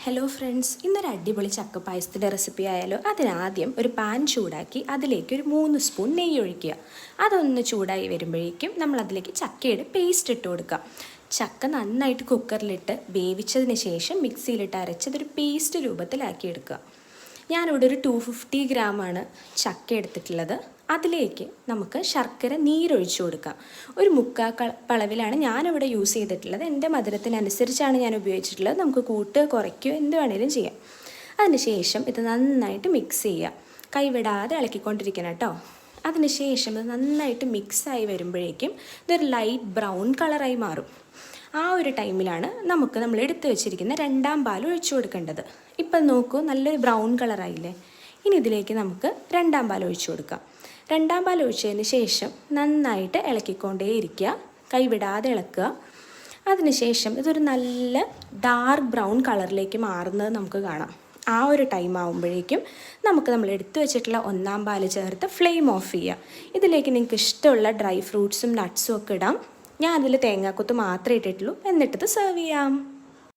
Hello friends, ഇന്നൊരു അടിപൊളി ചക്കപ്പായസത്തിൻ്റെ recipe ആയാലോ. അതിനാദ്യം ഒരു പാൻ ചൂടാക്കി അതിലേക്ക് ഒരു 3 സ്പൂൺ നെയ്യ് ഒഴിക്കുക. അതൊന്ന് ചൂടായി വരുമ്പോഴേക്കും നമ്മളതിലേക്ക് ചക്കയുടെ പേസ്റ്റ് ഇട്ട് കൊടുക്കുക. ചക്ക നന്നായിട്ട് കുക്കറിലിട്ട് വേവിച്ചതിന് ശേഷം മിക്സിയിലിട്ട് അരച്ചതൊരു പേസ്റ്റ് രൂപത്തിലാക്കി എടുക്കുക. ഞാനിവിടെ ഒരു 250 ഗ്രാമാണ് ചക്ക എടുത്തിട്ടുള്ളത്. അതിലേക്ക് നമുക്ക് ശർക്കര നീരൊഴിച്ചു കൊടുക്കാം. ഒരു 3/4 അളവിലാണ് ഞാനിവിടെ യൂസ് ചെയ്തിട്ടുള്ളത്. എൻ്റെ മധുരത്തിനനുസരിച്ചാണ് ഞാൻ ഉപയോഗിച്ചിട്ടുള്ളത്. നമുക്ക് കൂട്ടുകയോ കുറയ്ക്കുകയോ എന്ത് വേണേലും ചെയ്യാം. അതിനുശേഷം ഇത് നന്നായിട്ട് മിക്സ് ചെയ്യുക. കൈവിടാതെ ഇളക്കിക്കൊണ്ടിരിക്കണം കേട്ടോ. അതിനുശേഷം ഇത് നന്നായിട്ട് മിക്സായി വരുമ്പോഴേക്കും ഇതൊരു ലൈറ്റ് ബ്രൗൺ കളറായി മാറും. ആ ഒരു ടൈമിലാണ് നമ്മൾ എടുത്തു വെച്ചിരിക്കുന്ന 2ാം പാൽ ഒഴിച്ചു കൊടുക്കേണ്ടത്. ഇപ്പം നോക്കൂ, നല്ലൊരു ബ്രൗൺ കളറായില്ലേ. ഇനി ഇതിലേക്ക് നമുക്ക് 2ാം പാൽ ഒഴിച്ചു കൊടുക്കാം. 2ാം പാൽ ഒഴിച്ചതിന് ശേഷം നന്നായിട്ട് ഇളക്കിക്കൊണ്ടേയിരിക്കുക, കൈവിടാതെ ഇളക്കുക. അതിനുശേഷം ഇതൊരു നല്ല ഡാർക്ക് ബ്രൗൺ കളറിലേക്ക് മാറുന്നത് നമുക്ക് കാണാം. ആ ഒരു ടൈം ആകുമ്പോഴേക്കും നമ്മൾ എടുത്തു വെച്ചിട്ടുള്ള 1ാം പാൽ ചേർത്ത് ഫ്ലെയിം ഓഫ് ചെയ്യുക. ഇതിലേക്ക് നിങ്ങൾക്ക് ഇഷ്ടമുള്ള ഡ്രൈ ഫ്രൂട്ട്സും നട്ട്സും ഒക്കെ ഇടാം. ഞാൻ അതിൽ തേങ്ങാക്കൊത്ത് മാത്രമേ ഇട്ടിട്ടുള്ളൂ. എന്നിട്ടിത് സെർവ് ചെയ്യാം.